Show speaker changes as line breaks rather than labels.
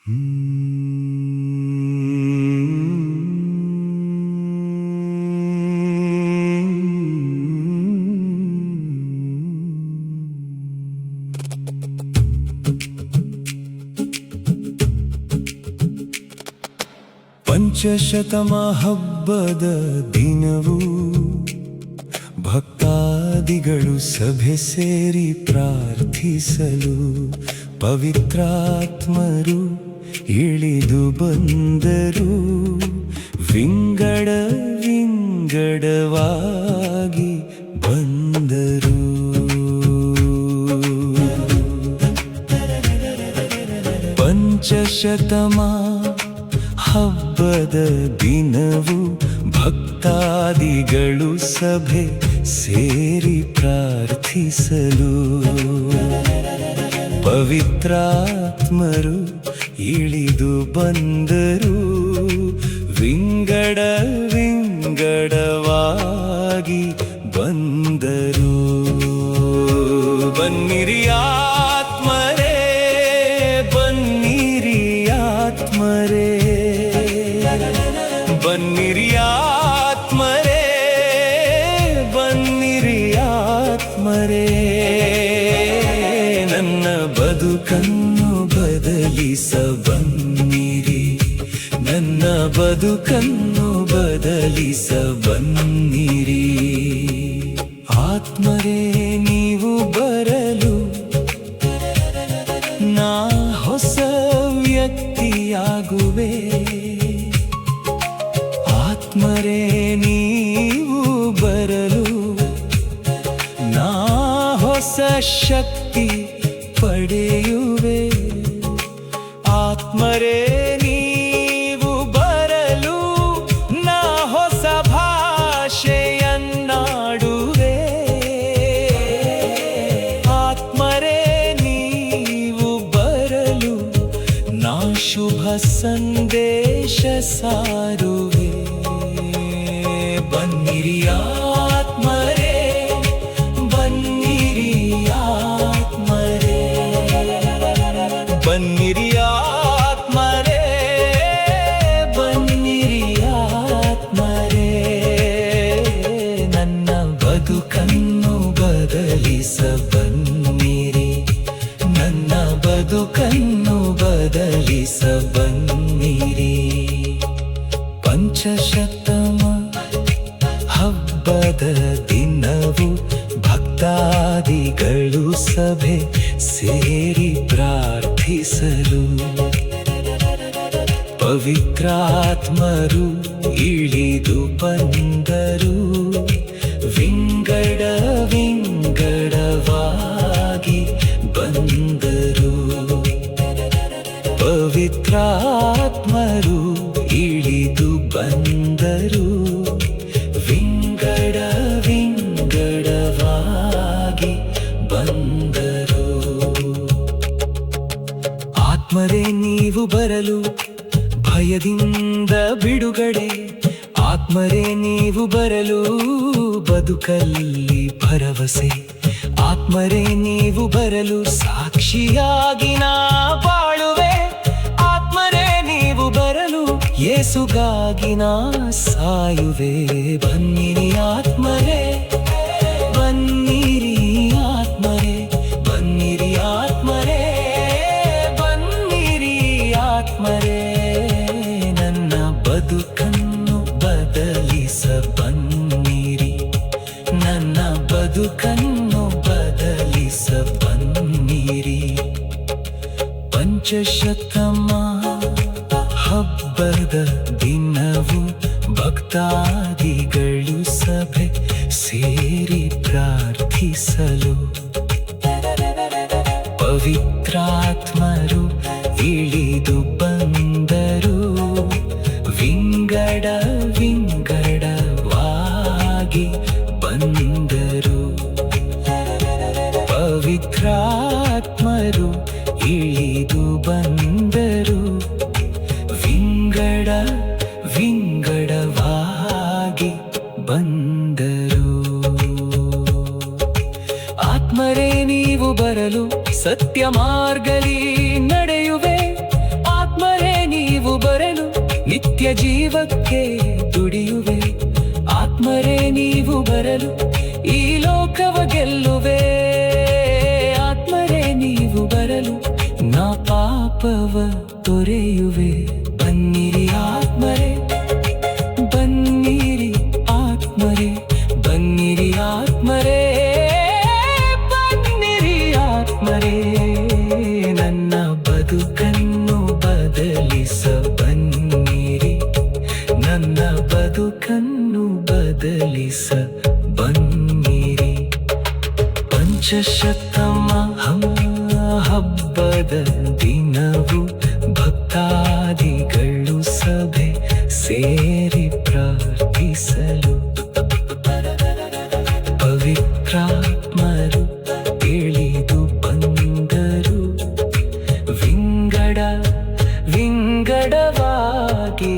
ಪಂಚಶತಮ ಹಬ್ಬದ ದಿನವು ಭಕ್ತಾದಿಗಳು ಸಭೆ ಸೇರಿ ಪ್ರಾರ್ಥಿಸಲು ಪವಿತ್ರಾತ್ಮರು ಇಳಿದು ಬಂದರು. ವಿಂಗಡ ವಿಂಗಡವಾಗಿ ಬಂದರು. ಪಂಚಶತಮ ಹಬ್ಬದ ದಿನವು ಭಕ್ತಾದಿಗಳು ಸಭೆ ಸೇರಿ ಪ್ರಾರ್ಥಿಸಲು ಪವಿತ್ರಾತ್ಮರು ಇಳಿದು ಬಂದರು. ವಿಂಗಡ ವಿಂಗಡವಾಗಿ ಬಂದರು. ಬನ್ನಿರಿ ಆತ್ಮರೇ, ಬನ್ನಿರಿ ಆತ್ಮರೇ, ಬನ್ನಿರಿ ಆತ್ಮರೇ, ಬನ್ನಿರಿ ಆತ್ಮರೇ. ನನ್ನ ಬದುಕನ್ನು ಬದಲಿಸ ಬನ್ನಿರಿ, ನನ್ನ ಬದುಕನ್ನು ಬದಲಿಸ ಬನ್ನಿರಿ. ಆತ್ಮರೇ ನೀವು ಬರಲು ನಾ ಹೊಸ ವ್ಯಕ್ತಿಯಾಗುವೆ. ಆತ್ಮರೇ ನೀವು ಬರಲು ನಾ ಹೊಸ ಶಕ್ತಿ ಪಡೆಯುವೆ. ಆತ್ಮರೇ ನೀವು ಬರಲು ನಾ ಹೊಸ ಭಾಷೆಯನ್ನಾಡುವೆ. ಆತ್ಮರೇ ನೀವು ಬರಲು ನಾ ಶುಭ ಸಂದೇಶ ಸಾರುವೆ. ಬನ್ನಿರಿ ಆತ್ಮರೇ, ಬನ್ನಿರಿ ಆತ್ಮರೇ, ಬನ್ನಿರಿ ಆತ್ಮರೇ, ಬನ್ನಿರಿ ಆತ್ಮರೇ. ನನ್ನ ಬದುಕನ್ನು ಬದಲಿಸ ಬನ್ನಿರಿ, ನನ್ನ ಬದುಕನ್ನು ಬದಲಿಸ ಬನ್ನಿರಿ. ಪಂಚಶತಮ ಹಬ್ಬದ ದಿನವು ಭಕ್ತಾದಿಗಳು ಸಭೆ ಸೇರಿ ಪ್ರಾರ್ಥಿಸಲು ಪವಿತ್ರಾತ್ಮರು ಇಳಿದು ಬಂದರು. ವಿಂಗಡ ವಿಂಗಡವಾಗಿ ಬಂದರು. ಪವಿತ್ರಾತ್ಮರು ಇಳಿದು ಬಂದರು. ವಿಂಗಡ ವಿಂಗಡವಾಗಿ ಬಂದರು. ಆತ್ಮರೇ ನೀವು ಬರಲು ಭಯದಿಂದ ಬಿಡುಗಡೆ. ಆತ್ಮರೇ ನೀವು ಬರಲು ಬದುಕಲ್ಲಿ ಭರವಸೆ. ಆತ್ಮರೇ ನೀವು ಬರಲು ಸಾಕ್ಷಿಯಾಗಿ ನಾ ಬಾಳುವೆ. ಆತ್ಮರೇ ನೀವು ಬರಲು ಯೇಸುಗಾಗಿ ನಾ ಸಾಯುವೆ. ಬನ್ನಿರಿ ಆತ್ಮರೇ, ಬನ್ನಿರಿ ಆತ್ಮರೇ, ಬನ್ನಿರಿ ಆತ್ಮರೇ, ಬನ್ನಿರಿ ಆತ್ಮರೇ. ನನ್ನ ಬದುಕನ್ನು ಬದಲಿಸ ಬನ್ನಿರಿ, ನನ್ನ ಬದುಕನ್ನು ಬದಲಿಸ ಬನ್ನಿರಿ. ಪಂಚಶತಮ ಹಬ್ಬದ ದಿನವು ಭಕ್ತಾದಿಗಳು ಸಭೆ ಸೇರಿ ಪ್ರಾರ್ಥಿಸಲು ಪವಿತ್ರಾತ್ಮರು ಇಳಿದು ಬಂದರು. ವಿಂಗಡ ವಿಂಗಡವಾಗಿ ಬಂದರು. ಪವಿತ್ರಾತ್ಮರು ಇಳಿದು ಬಂದರು. ವಿಂಗಡ ವಿಂಗಡವಾಗಿ ಬಂದರು. ಆತ್ಮರೇ ನೀವು ಬರಲು ಸತ್ಯ ಮಾರ್ಗಲಿ ನಡೆಯುವೆ. ಆತ್ಮ ನಿತ್ಯ ಜೀವಕ್ಕೆ ದುಡಿಯುವೆ. ಆತ್ಮರೇ ನೀವು ಬರಲು ಈ ಲೋಕವ ಗೆಲ್ಲುವೆ. ಆತ್ಮರೇ ನೀವು ಬರಲು ನಾ ಪಾಪವ ತೊರೆಯುವೆ. ಬನ್ನಿರಿ ಆತ್ಮರೇ, ಬನ್ನಿರಿ ಆತ್ಮರೇ, ಬನ್ನಿರಿ ಆತ್ಮರೇ, ಬನ್ನಿರಿ ಆತ್ಮರೇ. ನನ್ನ ಬದುಕನ್ನು ಬದಲಿಸ ಬನ್ನಿರಿ, ನನ್ನ ಬದುಕನ್ನು ಬದಲಿಸ ಬನ್ನಿರಿ. ಪಂಚಶತಮ ಹಬ್ಬದ ದಿನವು ಭಕ್ತಾದಿಗಳು ಸಭೆ ಸೇರಿ ಪ್ರಾರ್ಥಿಸಲು ಪವಿತ್ರಾತ್ಮರು ಇಳಿದು ಬಂದರು. ವಿಂಗಡವಾಗಿ